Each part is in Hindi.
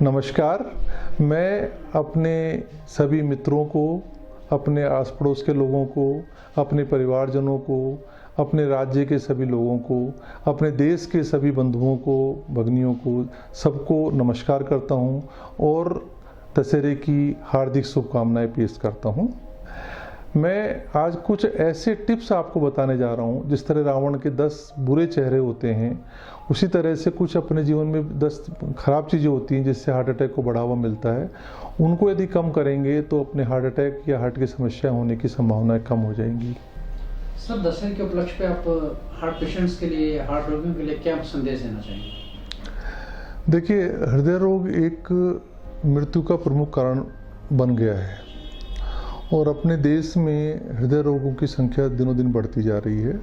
नमस्कार। मैं अपने सभी मित्रों को, अपने आस पड़ोस के लोगों को, अपने परिवारजनों को, अपने राज्य के सभी लोगों को, अपने देश के सभी बंधुओं को, भगिनियों को, सबको नमस्कार करता हूं और दशहरे की हार्दिक शुभकामनाएं पेश करता हूं। मैं आज कुछ ऐसे टिप्स आपको बताने जा रहा हूं, जिस तरह रावण के 10 बुरे चेहरे होते हैं, उसी तरह से कुछ अपने जीवन में 10 खराब चीज़ें होती हैं जिससे हार्ट अटैक को बढ़ावा मिलता है। उनको यदि कम करेंगे तो अपने हार्ट अटैक या हार्ट की समस्या होने की संभावनाएं कम हो जाएंगी। सर, दशहरे के उपलक्ष्य पे आप हार्ट पेशेंट्स के लिए, हार्ट रोगियों के लिए क्या संदेश देना चाहेंगे? देखिए, हृदय रोग एक मृत्यु का प्रमुख कारण बन गया है और अपने देश में हृदय रोगों की संख्या दिनों दिन बढ़ती जा रही है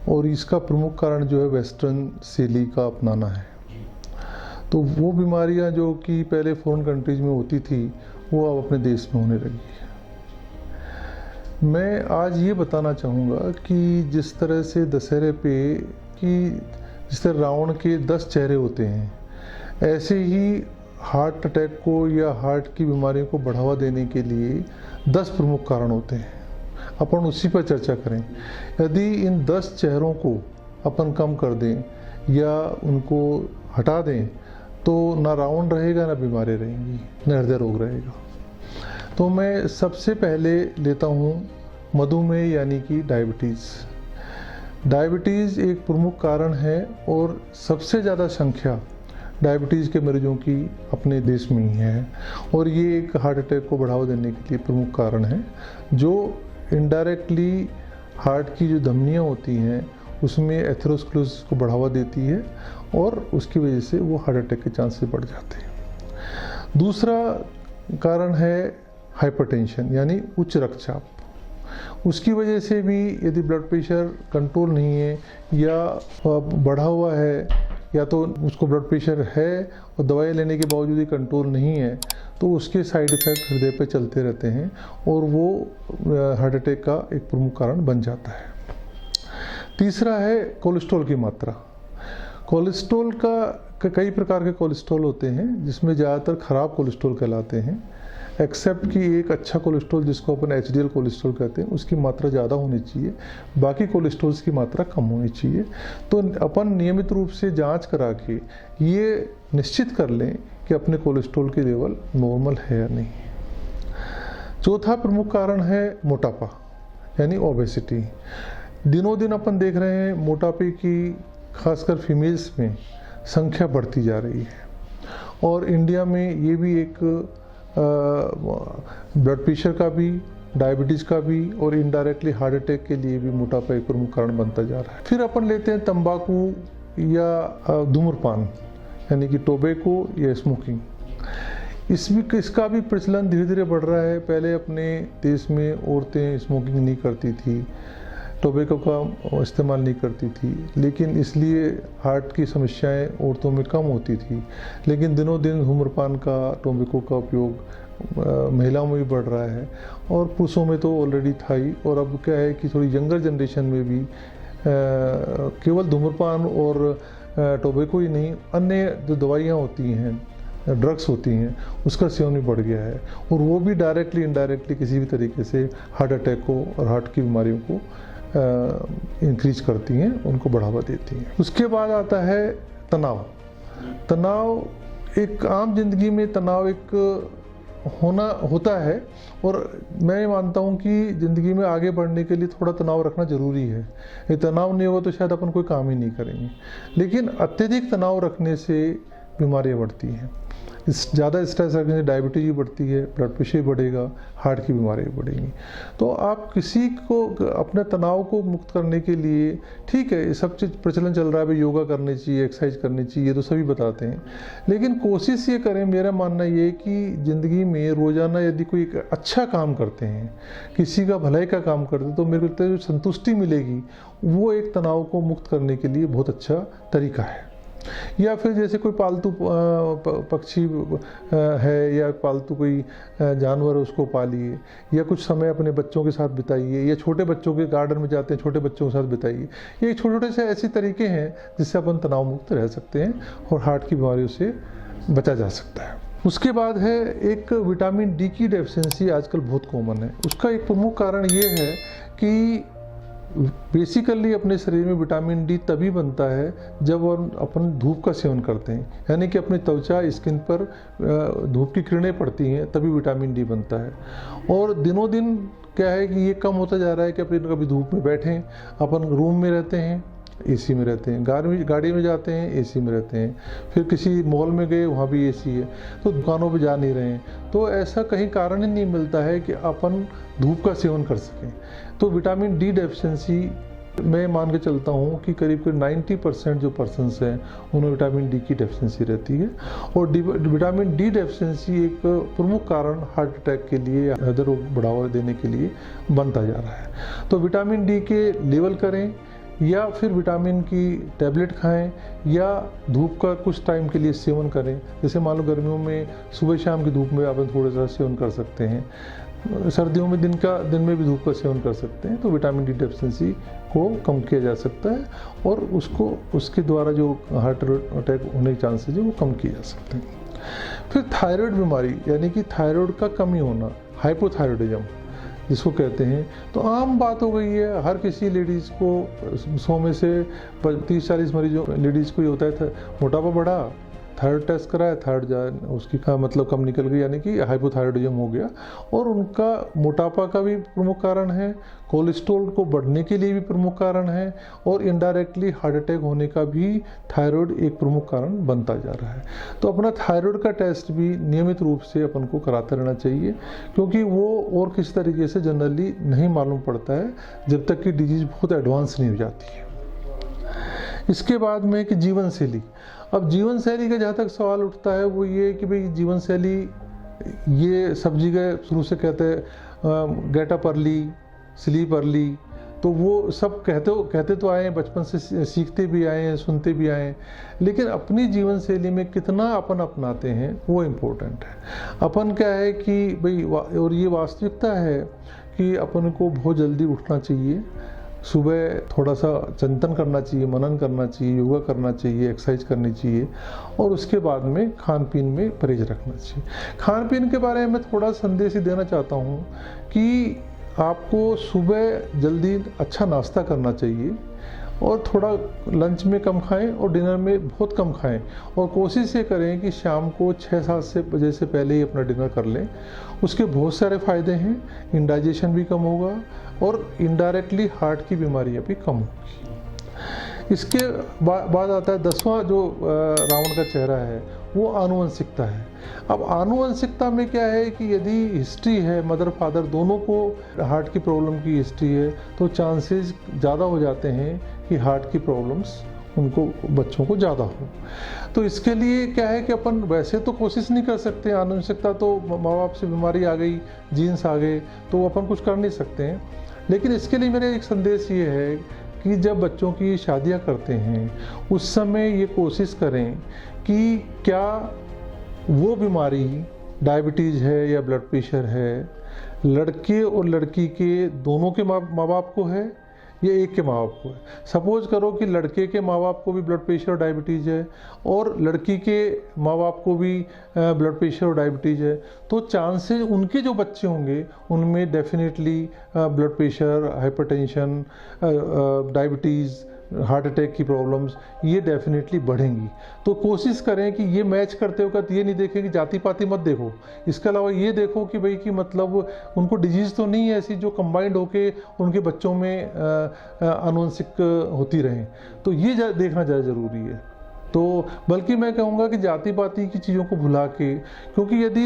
और इसका प्रमुख कारण जो है वेस्टर्न शैली का अपनाना है। तो वो बीमारियां जो कि पहले फॉरेन कंट्रीज में होती थी, वो अब अपने देश में होने लगी है। मैं आज ये बताना चाहूँगा कि जिस तरह से दशहरे पे कि जिस तरह रावण के 10 चेहरे होते हैं, ऐसे ही हार्ट अटैक को या हार्ट की बीमारियों को बढ़ावा देने के लिए 10 प्रमुख कारण होते हैं। अपन उसी पर चर्चा करें। यदि इन 10 चेहरों को अपन कम कर दें या उनको हटा दें तो ना रावण रहेगा, ना बीमारी रहेंगी, ना हृदय रोग रहेगा। तो मैं सबसे पहले लेता हूँ मधुमेह यानी कि डायबिटीज़। डायबिटीज़ एक प्रमुख कारण है और सबसे ज़्यादा संख्या डायबिटीज़ के मरीजों की अपने देश में ही है और ये एक हार्ट अटैक को बढ़ावा देने के लिए प्रमुख कारण है, जो इनडायरेक्टली हार्ट की जो धमनियाँ होती हैं उसमें एथेरोस्क्लेरोसिस को बढ़ावा देती है और उसकी वजह से वो हार्ट अटैक के चांसेस बढ़ जाते हैं। दूसरा कारण है हाइपरटेंशन यानी उच्च रक्तचाप। उसकी वजह से भी यदि ब्लड प्रेशर कंट्रोल नहीं है या बढ़ा हुआ है या तो उसको ब्लड प्रेशर है और दवाई लेने के बावजूद ही कंट्रोल नहीं है, तो उसके साइड इफ़ेक्ट हृदय पे चलते रहते हैं और वो हार्ट अटैक का एक प्रमुख कारण बन जाता है। तीसरा है कोलेस्ट्रॉल की मात्रा। कोलेस्ट्रॉल का कई प्रकार के कोलेस्ट्रॉल होते हैं, जिसमें ज़्यादातर ख़राब कोलेस्ट्रॉल कहलाते हैं, एक्सेप्ट कि एक अच्छा कोलेस्ट्रॉल जिसको अपन एचडीएल कोलेस्ट्रॉल कहते हैं, उसकी मात्रा ज़्यादा होनी चाहिए, बाकी कोलेस्ट्रॉल्स की मात्रा कम होनी चाहिए। तो अपन नियमित रूप से जांच करा के ये निश्चित कर लें कि अपने कोलेस्ट्रॉल की लेवल नॉर्मल है या नहीं। चौथा प्रमुख कारण है मोटापा यानी ओबेसिटी। दिनों दिन अपन देख रहे हैं मोटापे की खासकर फीमेल्स में संख्या बढ़ती जा रही है और इंडिया में ये भी एक ब्लड प्रेशर का भी, डायबिटीज़ का भी और इनडायरेक्टली हार्ट अटैक के लिए भी मोटापा एक प्रमुख कारण बनता जा रहा है। फिर अपन लेते हैं तंबाकू या धूम्रपान यानी कि टोबैको या स्मोकिंग। इसका भी प्रचलन धीरे धीरे बढ़ रहा है। पहले अपने देश में औरतें स्मोकिंग नहीं करती थी, टोबैको का इस्तेमाल नहीं करती थी, लेकिन इसलिए हार्ट की समस्याएं औरतों में कम होती थी। लेकिन दिनों दिन धूम्रपान का, टोबैको का उपयोग महिलाओं में भी बढ़ रहा है और पुरुषों में तो ऑलरेडी था ही। और अब क्या है कि थोड़ी यंगर जनरेशन में भी केवल धूम्रपान और टोबैको ही नहीं, अन्य जो दवाइयाँ होती हैं, ड्रग्स होती हैं, उसका सेवन भी बढ़ गया है और वो भी डायरेक्टली इनडायरेक्टली किसी भी तरीके से हार्ट अटैक को और हार्ट की बीमारियों को इंक्रीज करती हैं, उनको बढ़ावा देती हैं। उसके बाद आता है तनाव। तनाव एक आम जिंदगी में तनाव एक होता है और मैं मानता हूँ कि ज़िंदगी में आगे बढ़ने के लिए थोड़ा तनाव रखना ज़रूरी है। ये तनाव नहीं होगा तो शायद अपन कोई काम ही नहीं करेंगे, लेकिन अत्यधिक तनाव रखने से बीमारियाँ बढ़ती हैं। ज़्यादा स्ट्रेस रखने से डायबिटीज़ भी बढ़ती है, ब्लड प्रेशर भी बढ़ेगा, हार्ट की बीमारी भी बढ़ेंगी। तो आप किसी को अपने तनाव को मुक्त करने के लिए, ठीक है, ये सब चीज़ प्रचलन चल रहा है, भाई योगा करनी चाहिए, एक्सरसाइज करनी चाहिए, ये तो सभी बताते हैं, लेकिन कोशिश ये करें, मेरा मानना ये है कि ज़िंदगी में रोज़ाना यदि कोई एक अच्छा काम करते हैं, किसी का भलाई का काम करते हैं, तो मेरे को लगता है जो संतुष्टि मिलेगी वो एक तनाव को मुक्त करने के लिए बहुत अच्छा तरीका है। या फिर जैसे कोई पालतू पक्षी है या पालतू कोई जानवर है, उसको पालिए, या कुछ समय अपने बच्चों के साथ बिताइए, या छोटे बच्चों के गार्डन में जाते हैं, छोटे बच्चों के साथ बिताइए। ये छोटे छोटे से ऐसे तरीके हैं जिससे अपन तनाव मुक्त रह सकते हैं और हार्ट की बीमारियों से बचा जा सकता है। उसके बाद है एक विटामिन डी की डेफिशिएंसी आजकल बहुत कॉमन है। उसका एक प्रमुख कारण ये है कि बेसिकली अपने शरीर में विटामिन डी तभी बनता है जब हम अपन धूप का सेवन करते हैं, यानी कि अपनी त्वचा स्किन पर धूप की किरणें पड़ती हैं तभी विटामिन डी बनता है। और दिनों दिन क्या है कि ये कम होता जा रहा है कि अपन कभी धूप में बैठें, अपन रूम में रहते हैं एसी में रहते हैं, गाड़ी में जाते हैं एसी में रहते हैं, फिर किसी मॉल में गए वहाँ भी एसी है, तो दुकानों पे जा नहीं रहे हैं, तो ऐसा कहीं कारण ही नहीं मिलता है कि अपन धूप का सेवन कर सकें। तो विटामिन डी डेफिशिएंसी मैं मान के चलता हूँ कि करीब 90% जो पर्सनस हैं उन्हें विटामिन डी की डेफिशिएंसी रहती है। और विटामिन डी डेफिशिएंसी एक प्रमुख कारण हार्ट अटैक के लिए, हृदय रोग बढ़ावा देने के लिए बनता जा रहा है। तो विटामिन डी के लेवल करें या फिर विटामिन की टैबलेट खाएं या धूप का कुछ टाइम के लिए सेवन करें। जैसे मान लो गर्मियों में सुबह शाम की धूप में आप थोड़ा सा सेवन कर सकते हैं, सर्दियों में दिन में भी धूप का सेवन कर सकते हैं, तो विटामिन डी डेफिशिएंसी को कम किया जा सकता है और उसके द्वारा जो हार्ट अटैक होने के चांसेस है वो कम किए जा सकते हैं। फिर थायराइड बीमारी यानी कि थायराइड का कमी होना, हाइपोथायराइडिज्म जिसको कहते हैं, तो आम बात हो गई है। हर किसी लेडीज़ को 100 में से 30-40 मरीजों लेडीज़ को ये होता है मोटापा बढ़ा, थायराइड टेस्ट कराया, थायराइड उसकी का मतलब कम निकल गई, यानी कि हाइपोथायराइडिज्म हो गया। और उनका मोटापा का भी प्रमुख कारण है, कोलेस्ट्रॉल को बढ़ने के लिए भी प्रमुख कारण है, और इनडायरेक्टली हार्ट अटैक होने का भी थायराइड एक प्रमुख कारण बनता जा रहा है। तो अपना थायराइड का टेस्ट भी नियमित रूप से अपन को कराते रहना चाहिए, क्योंकि वो और किस तरीके से जनरली नहीं मालूम पड़ता है जब तक कि डिजीज बहुत एडवांस नहीं हो जाती है। इसके बाद में कि जीवन शैली, अब जीवन शैली का जहाँ तक सवाल उठता है वो ये कि भाई जीवन शैली, ये सब जगह शुरू से कहते हैं get up early, sleep early, तो वो सब कहते तो आए हैं, बचपन से सीखते भी आए हैं, सुनते भी आए हैं, लेकिन अपनी जीवन शैली में कितना अपन अपनाते हैं वो इम्पोर्टेंट है। अपन क्या है कि भाई, और ये वास्तविकता है कि अपन को बहुत जल्दी उठना चाहिए, सुबह थोड़ा सा चिंतन करना चाहिए, मनन करना चाहिए, योगा करना चाहिए, एक्सरसाइज करनी चाहिए, और उसके बाद में खान पीन में परहेज रखना चाहिए। खान पीन के बारे में थोड़ा संदेश देना चाहता हूँ कि आपको सुबह जल्दी अच्छा नाश्ता करना चाहिए, और थोड़ा लंच में कम खाएं और डिनर में बहुत कम खाएं, और कोशिश ये करें कि शाम को 6-7 बजे से पहले ही अपना डिनर कर लें। उसके बहुत सारे फ़ायदे हैं, इंडाइजेशन भी कम होगा और इनडायरेक्टली हार्ट की बीमारियां भी कम होगी। इसके बाद आता है 10वां जो रावण का चेहरा है, वो आनुवंशिकता है। अब आनुवंशिकता में क्या है कि यदि हिस्ट्री है, मदर फादर दोनों को हार्ट की प्रॉब्लम की हिस्ट्री है, तो चांसेस ज़्यादा हो जाते हैं कि हार्ट की प्रॉब्लम्स उनको बच्चों को ज़्यादा हो। तो इसके लिए क्या है कि अपन वैसे तो कोशिश नहीं कर सकते, आनुवंशिकता तो माँ बाप से बीमारी आ गई, जीन्स आ गए, तो अपन कुछ कर नहीं सकते हैं। लेकिन इसके लिए मेरा एक संदेश ये है कि जब बच्चों की शादियां करते हैं उस समय ये कोशिश करें कि क्या वो बीमारी डायबिटीज़ है या ब्लड प्रेशर है, लड़के और लड़की के दोनों के माँ बाप को है या एक के माँ बाप को है। सपोज करो कि लड़के के माँ बाप को भी ब्लड प्रेशर और डायबिटीज़ है और लड़की के माँ बाप को भी ब्लड प्रेशर और डायबिटीज़ है, तो चांसेस उनके जो बच्चे होंगे उनमें definitely blood pressure, hypertension, diabetes, heart attack की प्रॉब्लम्स ये डेफिनेटली बढ़ेंगी। तो कोशिश करें कि ये मैच करते वक्त ये नहीं देखें कि जाति पाति मत देखो, इसके अलावा ये देखो कि भाई कि मतलब उनको डिजीज़ तो नहीं है ऐसी जो कंबाइंड होके उनके बच्चों में आनुवंशिक होती रहें। तो ये देखना ज़्यादा ज़रूरी है। तो बल्कि मैं कहूँगा कि जाति पाति की चीज़ों को भुला के, क्योंकि यदि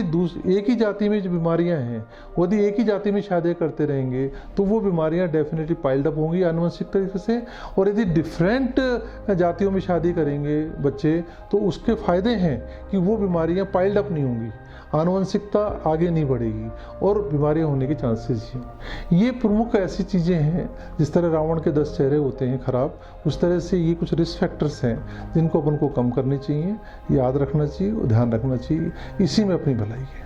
एक ही जाति में जो बीमारियां हैं, यदि एक ही जाति में शादियाँ करते रहेंगे तो वो बीमारियां डेफिनेटली पाइल्ड अप होंगी आनुवंशिक तरीके से। और यदि डिफरेंट जातियों में शादी करेंगे बच्चे तो उसके फ़ायदे हैं कि वो बीमारियां पाइल्ड अप नहीं होंगी, आनुवंशिकता आगे नहीं बढ़ेगी और बीमारियां होने के चांसेस हैं। ये प्रमुख ऐसी चीज़ें हैं, जिस तरह रावण के 10 चेहरे होते हैं खराब, उस तरह से ये कुछ रिस्क फैक्टर्स हैं जिनको अपन को कम करनी चाहिए, याद रखना चाहिए और ध्यान रखना चाहिए। इसी में अपनी भलाई है।